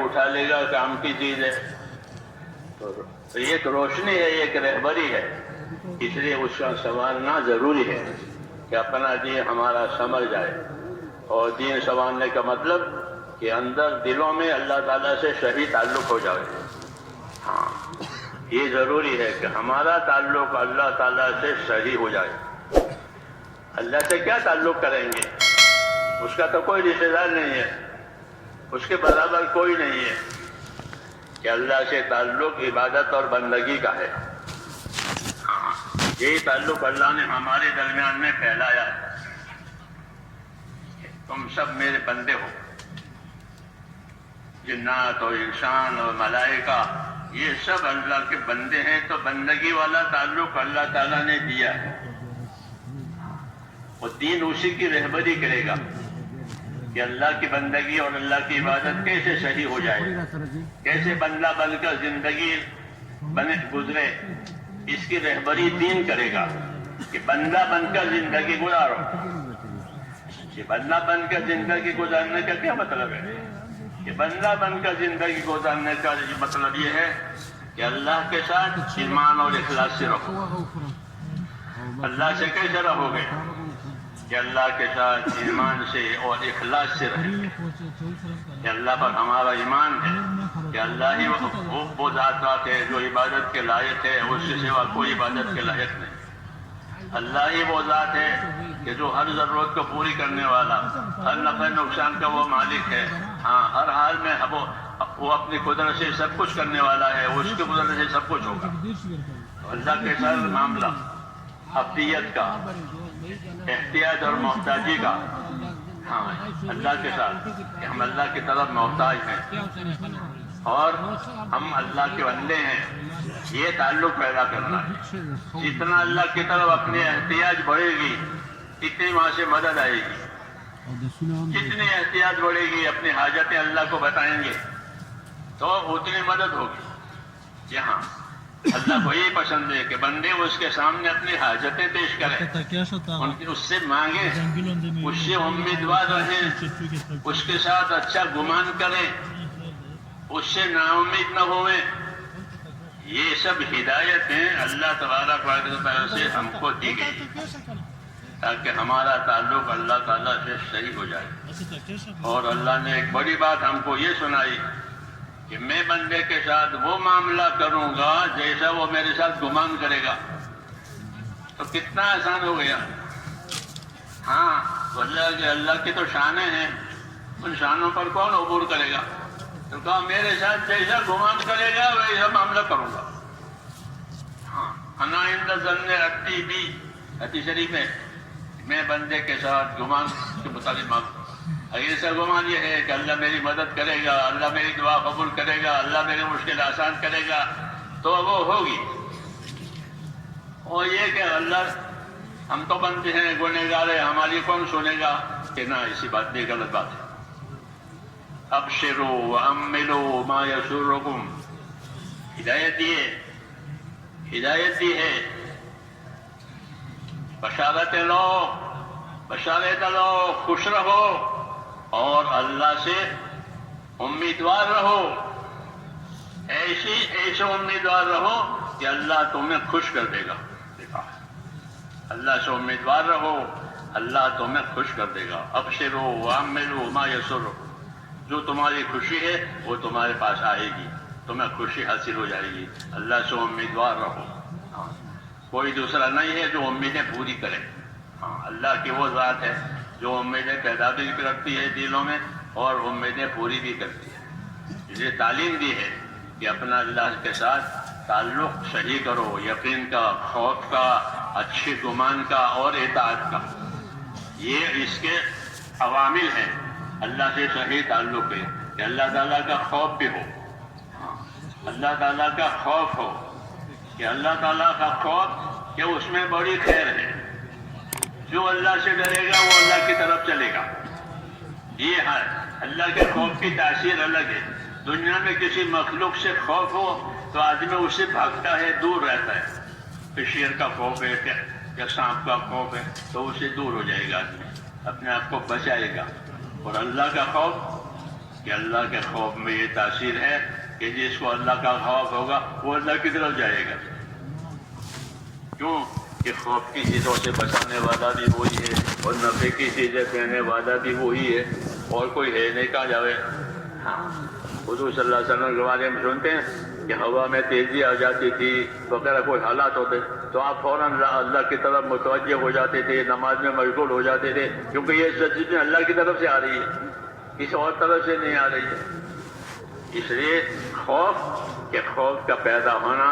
اٹھا لے گا کام کی چیز ہے. تو ایک روشنی ہے, ایک رہبری ہے, اس لیے اس کا سنوارنا ضروری ہے کہ اپنا دین ہمارا سمجھ جائے. اور دین سنوارنے کا مطلب کہ اندر دلوں میں اللہ تعالیٰ سے صحیح تعلق ہو جائے. ہاں, یہ ضروری ہے کہ ہمارا تعلق اللہ تعالیٰ سے صحیح ہو جائے. اللہ سے کیا تعلق کریں گے؟ اس کا تو کوئی رشتہ دار نہیں ہے, اس کے برابر کوئی نہیں ہے. کہ اللہ سے تعلق عبادت اور بندگی کا ہے. ہاں, یہی تعلق اللہ نے ہمارے درمیان میں پھیلایا ہے. تم سب میرے بندے ہو. جنات اور انسان اور ملائکہ یہ سب اللہ کے بندے ہیں. تو بندگی والا تعلق اللہ تعالیٰ نے دیا ہے. وہ دین اسی کی رہبری کرے گا کہ اللہ کی بندگی اور اللہ کی عبادت کیسے صحیح ہو جائے, کیسے بندہ بن کر زندگی گزرے. اس کی رہبری دین کرے گا کہ بندہ بن کر زندگی گزارو. کہ بندہ بن کر زندگی گزارنے کا کیا مطلب ہے؟ کہ بندہ بن کر زندگی گزارنے کا مطلب یہ ہے کہ اللہ کے ساتھ ایمان اور اخلاص سے رہو. اللہ سے کیسے رہو گے؟ کہ اللہ کے ساتھ ایمان سے اور اخلاص سے رہے. کہ اللہ پر ہمارا ایمان ہے کہ اللہ ہی وہ ذات ہے جو عبادت کے لائق ہے, اس سے سوا کوئی عبادت کے لائق نہیں. اللہ ہی وہ ذات ہے کہ جو ہر ضرورت کو پوری کرنے والا, ہر نفع نقصان کا وہ مالک ہے. ہاں, ہر حال میں وہ اپنی قدرت سے سب کچھ کرنے والا ہے, اس کی قدرت سے سب کچھ ہوگا. اللہ کے ساتھ معاملہ عبدیت کا, احتیاج اور محتاجی کا. ہاں, اللہ کے ساتھ کہ ہم اللہ کی طرف محتاج ہیں اور ہم اللہ کے بندے ہیں, یہ تعلق پیدا کرنا ہے. جتنا اللہ کی طرف اپنی احتیاج بڑھے گی اتنی وہاں سے مدد آئے گی. جتنی احتیاج بڑھے گی, اپنی حاجتیں اللہ کو بتائیں گے تو اتنی مدد ہوگی. یہاں اللہ کو یہ پسند ہے کہ بندے اس کے سامنے اپنی حاجتیں پیش کریں, اس سے مانگیں, اس سے امیدوار رہیں, اس کے ساتھ اچھا گمان کریں, اس سے نا امید نہ ہوئیں. یہ سب ہدایتیں اللہ تبارک و تعالیٰ سے ہم کو دی گئی تاکہ ہمارا تعلق اللہ تعالیٰ سے صحیح ہو جائے. اور اللہ نے ایک بڑی بات ہم کو یہ سنائی کہ میں بندے کے ساتھ وہ معاملہ کروں گا جیسا وہ میرے ساتھ گمان کرے گا. تو کتنا آسان ہو گیا. ہاں, اللہ کی تو شانیں ہیں, ان شانوں پر کون عبور کرے گا؟ تو کہا میرے ساتھ جیسا گمان کرے گا ویسا معاملہ کروں گا. ہاں, انا عند ظن عبدی بی, حدیث شریف ہے, میں بندے کے ساتھ گمان کے مطابق مانگوں. ایسا گمان یہ ہے کہ اللہ میری مدد کرے گا, اللہ میری دعا قبول کرے گا, اللہ میری مشکل آسان کرے گا, تو وہ ہوگی. اور یہ کہ اللہ ہم تو بندے ہیں, گنہگار ہیں, ہماری کون سنے گا؟ کہ نہ, اسی بات بھی غلط بات ہے. ابشروا واملوا ما یسرکم, ہدایت دی ہے, ہدایت دی ہے. بشارت لو, بشارت لو, خوش رہو اور اللہ سے امیدوار رہو. ایسے امیدوار رہو کہ اللہ تمہیں خوش کر دے گا. اللہ سے امیدوار رہو, اللہ تمہیں خوش کر دے گا. ابشروا واملوا ما یسرکم, جو تمہاری خوشی ہے وہ تمہارے پاس آئے گی, تمہیں خوشی حاصل ہو جائے گی. اللہ سے امیدوار رہو. کوئی دوسرا نہیں ہے جو امیدیں پوری کرے. ہاں, اللہ کی وہ ذات ہے جو امیدیں پیدا بھی کرتی ہے دلوں میں اور امیدیں پوری بھی کرتی ہے. اس لیے تعلیم دی ہے کہ اپنا اللہ کے ساتھ تعلق صحیح کرو, یقین کا, خوف کا, اچھے گمان کا اور اطاعت کا. یہ اس کے عوامل ہیں. اللہ سے صحیح تعلق ہے کہ اللہ تعالیٰ کا خوف بھی ہو. اللہ تعالیٰ کا خوف ہو کہ اللہ تعالیٰ کا خوف کہ اس میں بڑی خیر ہے. جو اللہ سے ڈرے گا وہ اللہ کی طرف چلے گا. یہ ہے اللہ کے خوف کی تاثیر الگ ہے. دنیا میں کسی مخلوق سے خوف ہو تو آدمی اس سے بھاگتا ہے, دور رہتا ہے. کہ شیر کا خوف ہے یا سانپ کا خوف ہے تو اس سے دور ہو جائے گا, آدمی اپنے آپ کو بچائے گا. اور اللہ کا خوف کہ اللہ کے خوف میں یہ تاثیر ہے کہ جس کو اللہ کا خوف ہوگا وہ اللہ کی طرف جائے گا. کیوں کہ خوف کی چیزوں سے بچانے والا بھی وہی ہے اور نفع کی چیزیں دینے والا بھی وہی ہے, اور کوئی ہے نہیں. کہاں جاوے؟ ہاں, حضور صلی اللہ علیہ وسلم کے بارے میں سنتے ہیں کہ ہوا میں تیزی آ جاتی تھی وغیرہ کوئی حالات ہوتے تو آپ فوراً اللہ کی طرف متوجہ ہو جاتے تھے, نماز میں مشغول ہو جاتے تھے, کیونکہ یہ سب چیزیں اللہ کی طرف سے آ رہی ہے, کسی اور طرف سے نہیں آ رہی ہے. اس لیے خوف کا پیدا ہونا,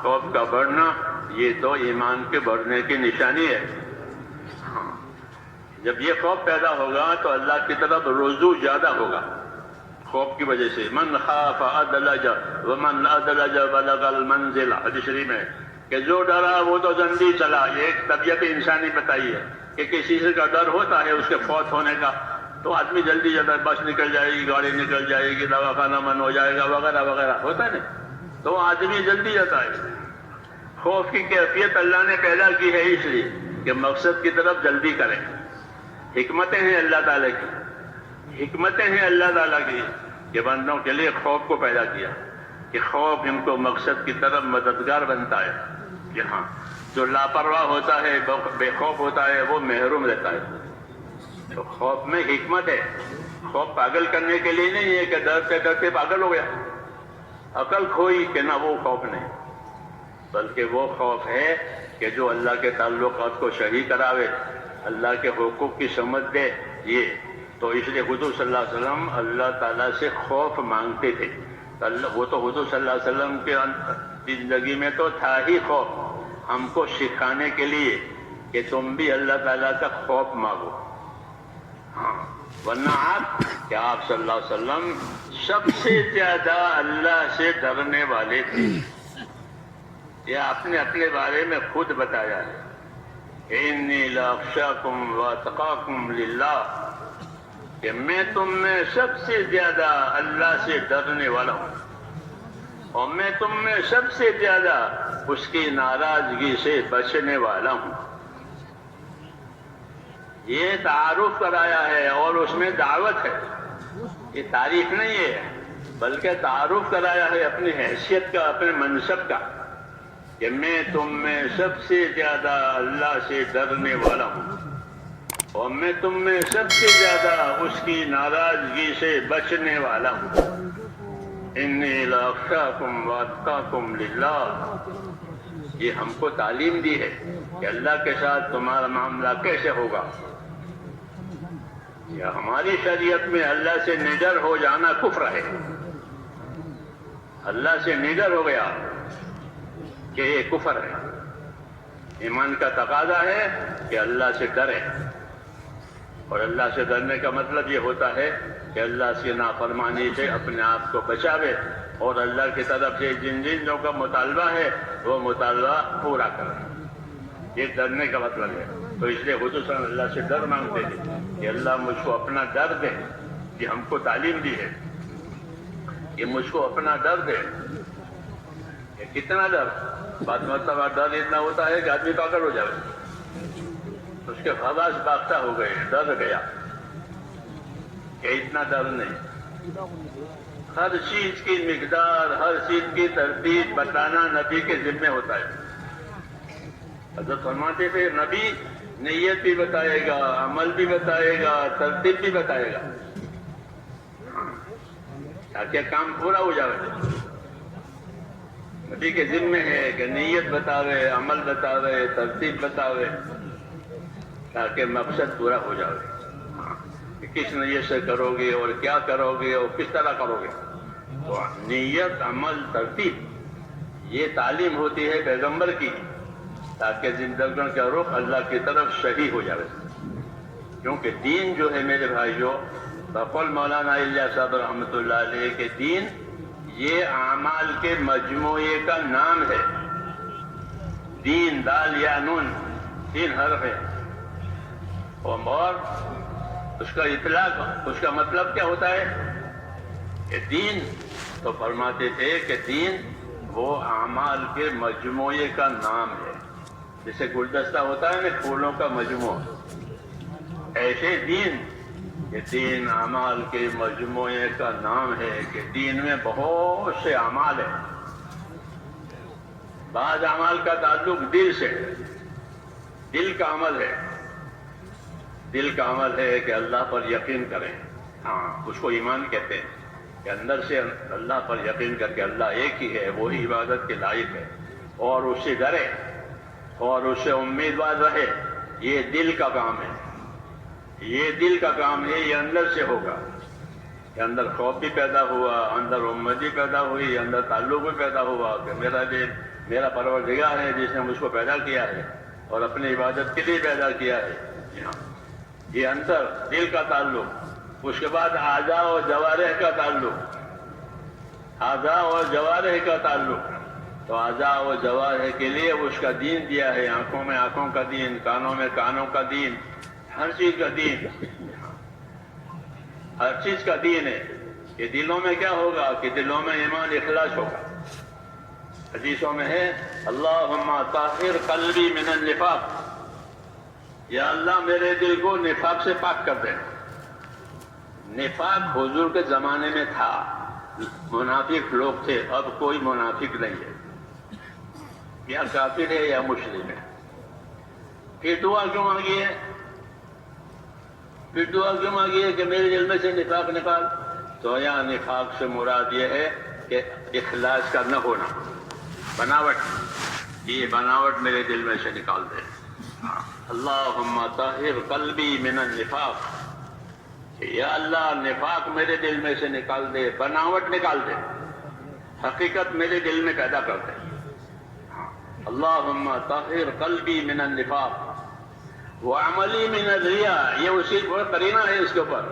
خوف کا بڑھنا, یہ تو ایمان کے بڑھنے کی نشانی ہے. جب یہ خوف پیدا ہوگا تو اللہ کی طرف رجوع زیادہ ہوگا خوف کی وجہ سے. من خاف ادلج ومن ادلج بلغ المنزل, حدیث شریف میں کہ جو ڈرا وہ تو جلدی چلا. یہ ایک طبیعت انسانی بتائی ہے کہ کسی سے کا ڈر ہوتا ہے اس کے فوت ہونے کا تو آدمی جلدی جاتا ہے, بس نکل جائے گی, گاڑی نکل جائے گی, دواخانہ بند ہو جائے گا وغیرہ وغیرہ ہوتا ہے نا, تو آدمی جلدی جاتا ہے. خوف کی کیفیت اللہ نے پیدا کی ہے اس لیے کہ مقصد کی طرف جلدی کریں. حکمتیں ہیں اللہ تعالیٰ کی, حکمتیں ہیں اللہ تعالیٰ کی کہ بندوں کے لیے خوف کو پیدا کیا کہ خوف ان کو مقصد کی طرف مددگار بنتا ہے. کہ ہاں, جو لاپرواہ ہوتا ہے, بے خوف ہوتا ہے, وہ محروم رہتا ہے. تو خوف میں حکمت ہے. خوف پاگل کرنے کے لیے نہیں ہے کہ ڈرتے ڈرتے پاگل ہو گیا, عقل کھوئی کہ نہ, وہ خوف نہیں, بلکہ وہ خوف ہے کہ جو اللہ کے تعلقات کو صحیح کراوے, اللہ کے حقوق کی سمجھ دے. یہ تو اس لیے حضور صلی اللہ علیہ وسلم اللہ تعالیٰ سے خوف مانگتے تھے. وہ تو حضور صلی اللہ علیہ وسلم کے زندگی میں تو تھا ہی خوف, ہم کو سکھانے کے لیے کہ تم بھی اللہ تعالیٰ کا خوف مانگو. ہاں, ورنہ آپ صلی اللہ علیہ وسلم سب سے زیادہ اللہ سے ڈرنے والے تھے. یہ آپ نے اپنے بارے میں خود بتایا ہے, انی لاخشاکم واتقاکم للہ, کہ میں تم میں سب سے زیادہ اللہ سے ڈرنے والا ہوں اور میں تم میں سب سے زیادہ اس کی ناراضگی سے بچنے والا ہوں. یہ تعارف کرایا ہے اور اس میں دعوت ہے, یہ تعریف نہیں ہے بلکہ تعارف کرایا ہے اپنی حیثیت کا, اپنے منصب کا, کہ میں تم میں سب سے زیادہ اللہ سے ڈرنے والا ہوں اور میں تم میں سب سے زیادہ اس کی ناراضگی سے بچنے والا ہوں. انی لاخشاکم واتقاکم للہ, یہ ہم کو تعلیم دی ہے کہ اللہ کے ساتھ تمہارا معاملہ کیسے ہوگا. یا ہماری شریعت میں اللہ سے نڈر ہو جانا کفر ہے. اللہ سے نڈر ہو گیا کہ یہ کفر ہے. ایمان کا تقاضا ہے کہ اللہ سے ڈرے, اور اللہ سے ڈرنے کا مطلب یہ ہوتا ہے کہ اللہ سے نافرمانی سے اپنے آپ کو بچاوے اور اللہ کی طرف سے جن چیزوں کا مطالبہ ہے وہ مطالبہ پورا کرے. یہ ڈرنے کا مطلب ہے. تو اس لیے حضور صلی اللہ علیہ وسلم اللہ سے ڈر مانگتے تھے کہ اللہ مجھ کو اپنا ڈر دے. یہ ہم کو تعلیم دی ہے کہ مجھ کو اپنا ڈر دے. کہ کتنا ڈر, بعض مرتبہ ڈر اتنا ہوتا ہے کہ آدمی پاگل ہو جائے, اس کے خواص باختہ ہو گئے, ڈر گیا. کہ اتنا ڈر نہیں, ہر چیز کی مقدار, ہر چیز کی ترتیب بتانا نبی کے ذمہ ہوتا ہے. حضرت فرماتے تھے نبی نیت بھی بتائے گا, عمل بھی بتائے گا, ترتیب بھی بتائے گا, تاکہ کام پورا ہو جائے. نبی کے ذمہ ہے کہ نیت بتاوے, عمل بتاوے, ترتیب بتاوے, تاکہ مقصد پورا ہو جائے. کہ کس نیت سے کرو گے اور کیا کرو گے اور کس طرح کرو گے. تو نیت, عمل, ترتیب, یہ تعلیم ہوتی ہے پیغمبر کی, تاکہ زندگی کا رخ اللہ کی طرف صحیح ہو جائے. کیونکہ دین جو ہے میرے بھائیوں, بقول مولانا الیاس صاحب رحمۃ اللہ علیہ کے دین یہ اعمال کے مجموعے کا نام ہے. دین, دال یا نون, 3 حرف ہے. اور اس کا اطلاق, اس کا مطلب کیا ہوتا ہے کہ دین, تو فرماتے تھے کہ دین وہ اعمال کے مجموعے کا نام ہے. جیسے گلدستہ ہوتا ہے نا, پھولوں کا مجموعہ, ایسے دین کہ دین اعمال کے مجموعے کا نام ہے کہ دین میں بہت سے اعمال ہیں. بعض اعمال کا تعلق دل سے، دل کا عمل ہے. دل کا عمل ہے کہ اللہ پر یقین کریں، ہاں اس کو ایمان کہتے ہیں، کہ اندر سے اللہ پر یقین کر کے اللہ ایک ہی ہے، وہی عبادت کے لائق ہے، اور اس سے ڈرے اور اس سے امیدوار رہے. یہ دل کا کام ہے، یہ دل کا کام ہے، یہ اندر سے ہوگا. کہ اندر خوف بھی پیدا ہوا، اندر امید بھی پیدا ہوئی، اندر تعلق بھی پیدا ہوا کہ میرا دل میرا پروردگار ہے جس نے مجھ کو پیدا کیا ہے اور اپنی عبادت کے لیے پیدا کیا ہے. یہ اندر دل کا تعلق. اس کے بعد اعضاء و جوارح کا تعلق، اعضاء و جوارح کا تعلق. تو اعضاء و جوارح کے لیے اس کا دین دیا ہے. آنکھوں میں آنکھوں کا دین، کانوں میں کانوں کا دین، ہر چیز کا دین، ہر چیز کا دین ہے. کہ دلوں میں کیا ہوگا؟ کہ دلوں میں ایمان اخلاص ہوگا. حدیثوں میں ہے اللہم طہر قلبی من النفاق، یا اللہ میرے دل کو نفاق سے پاک کر دے. نفاق حضور کے زمانے میں تھا، منافق لوگ تھے، اب کوئی منافق نہیں ہے، یا کافر ہے یا مسلم ہے. پھر دعا کیوں مانگی ہے؟ پھر دعا کیوں مانگی ہے کہ میرے دل میں سے نفاق نکال؟ تو یا نفاق سے مراد یہ ہے کہ اخلاص کا نہ ہونا، بناوٹ. یہ بناوٹ میرے دل میں سے نکال دے. اللہم طہر قلبی من النفاق، یا اللہ نفاق میرے دل میں سے نکال دے، بناوٹ نکال دے، حقیقت میرے دل میں پیدا کر دے. اللہم طہر قلبی من النفاق وعملی من الریا، یہ اسی قرینہ ہے اس کے اوپر،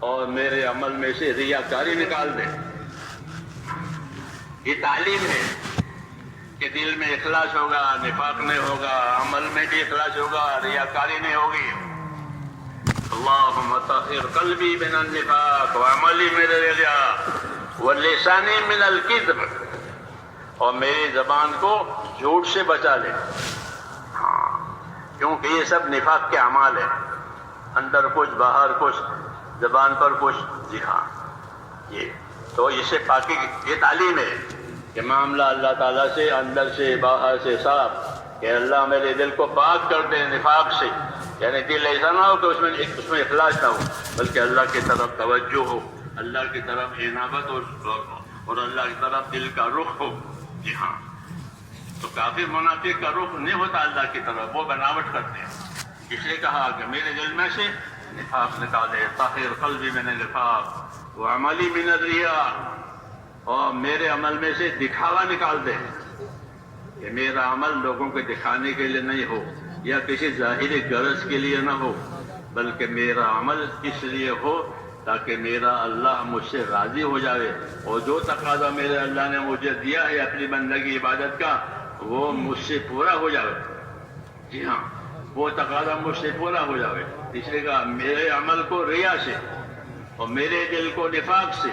اور میرے عمل میں سے ریاکاری نکال دے. یہ تعلیم ہے کہ دل میں اخلاص ہوگا، نفاق نہیں ہوگا، عمل میں بھی اخلاص ہوگا، ریاکاری نہیں ہوگی. اللہم طہر قلبی من النفاق وعملی من الریا ولسانی من الکذب، اور میری زبان کو جھوٹ سے بچا لے. کیونکہ یہ سب نفاق کے اعمال ہیں، اندر کچھ باہر کچھ، زبان پر کچھ دکھا. یہ تو اس سے پاکی، یہ تعلیم ہے کہ معاملہ اللہ تعالیٰ سے اندر سے باہر سے صاف، کہ اللہ میرے دل کو پاک کر دے نفاق سے. یعنی دل ایسا نہ ہو کہ اس میں اخلاص نہ ہو، بلکہ اللہ کی طرف توجہ ہو، اللہ کی طرف عنابت اور اللہ کی طرف دل کا رخ ہو. جی ہاں، تو کافر منافق کا رخ نہیں ہوتا اللہ کی طرف، وہ بناوٹ کرتے ہیں. اس لیے کہا کہ میرے دل میں سے نفاق نکالے. طاہر قلبی من النفاق وعملی من الریا، اور میرے عمل میں سے دکھاوا نکال دے، کہ میرا عمل لوگوں کے دکھانے کے لیے نہیں ہو یا کسی ظاہری غرض کے لیے نہ ہو، بلکہ میرا عمل اس لیے ہو تاکہ میرا اللہ مجھ سے راضی ہو جائے، اور جو تقاضا میرے اللہ نے مجھے دیا ہے اپنی بندگی عبادت کا، وہ مجھ سے پورا ہو جائے. جی ہاں، وہ تقاضا مجھ سے پورا ہو جائے. اس لیے کہا میرے عمل کو ریا سے، اور میرے دل کو نفاق سے،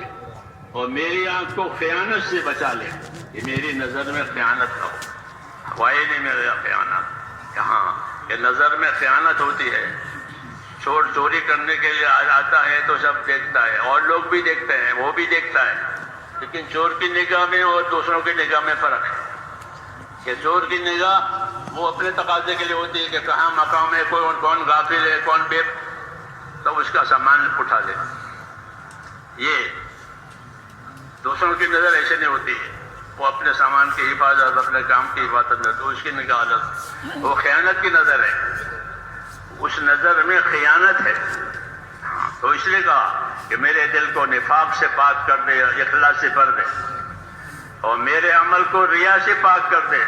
اور میری آنکھ کو خیانت سے بچا لے. کہ میری نظر میں خیانت نہ ہو. وائے نہیں میرے خیانت، کہاں کہ نظر میں خیانت ہوتی ہے. چور چوری کرنے کے لیے آتا ہے تو سب دیکھتا ہے، اور لوگ بھی دیکھتے ہیں، وہ بھی دیکھتا ہے، لیکن چور کی نگاہ میں اور دوسروں کی نگاہ میں فرق ہے. کہ چور کی نگاہ وہ اپنے تقاضے کے لیے ہوتی ہے کہ کہاں مقام ہے، کون غافل ہے، کون بے، تو اس کا سامان اٹھا لے. یہ دوسروں کی نظر ایسے نہیں ہوتی ہے، وہ اپنے سامان کی حفاظت، اپنے کام کی حفاظت میں، تو اس کی نگاہ الگ، وہ خیانت کی نظر ہے، اس نظر میں خیانت ہے. تو اس لیے کہا کہ میرے دل کو نفاق سے پاک کر دے، اخلاص سے بھر دے، اور میرے عمل کو ریا سے پاک کر دے.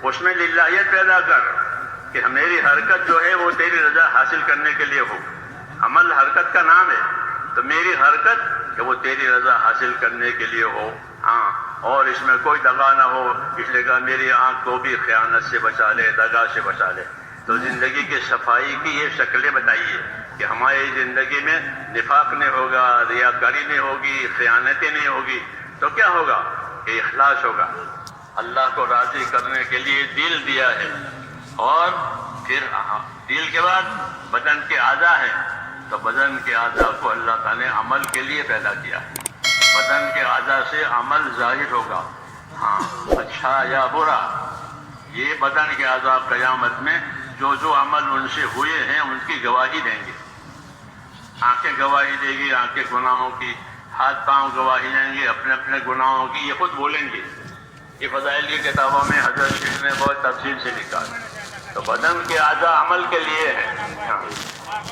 اس میں للہیت پیدا کر کہ میری حرکت جو ہے وہ تیری رضا حاصل کرنے کے لیے ہو. عمل حرکت کا نام ہے، تو میری حرکت کہ وہ تیری رضا حاصل کرنے کے لیے ہو. ہاں، اور اس میں کوئی دغا نہ ہو. اس لیے کہا میری آنکھ کو بھی خیانت سے بچا لے، دغا سے بچا لے. تو زندگی کی صفائی کی یہ شکلیں بتائیے کہ ہماری زندگی میں نفاق نہیں ہوگا، ریاکاری نہیں ہوگی، خیانتیں نہیں ہوگی. تو کیا ہوگا؟ کہ اخلاص ہوگا. اللہ کو راضی کرنے کے لیے دل دیا ہے، اور پھر دل کے بعد بدن کے اعضاء ہیں. تو تو بدن کے اعضاء کو اللہ تعالیٰ نے عمل کے لیے پیدا کیا ہے. بدن کے اعضاء سے عمل ظاہر ہوگا، ہاں اچھا یا برا. یہ بدن کے اعضاء قیامت میں جو عمل ان سے ہوئے ہیں ان کی گواہی دیں گے. آنکھیں گواہی دے گی آنکھیں گناہوں کی، ہاتھ پاؤں گواہی دیں گے اپنے اپنے گناہوں کی. یہ خود بولیں گے. یہ فضائل کی کتابوں میں حضرت شیخ نے بہت تفصیل سے لکھا ہے. تو بدن کے اعضاء عمل کے لیے ہیں،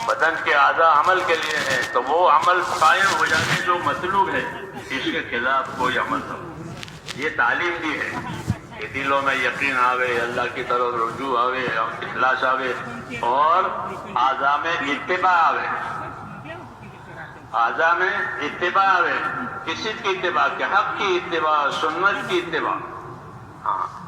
بدن کے اعضاء عمل کے لیے ہیں. تو وہ عمل قائم ہو جاتے جو مطلوب ہے، اس کے خلاف کوئی عمل نہ ہو. یہ تعلیم بھی ہے کہ دلوں میں یقین آوے، اللہ کی طرف رجوع آوے، اخلاص آوے، اور اعضاء میں اتباع آوے. اعضاء میں اتباع آوے. کسی کی اتباع؟ کہ حق کی اتباع، سنت کی اتباع. ہاں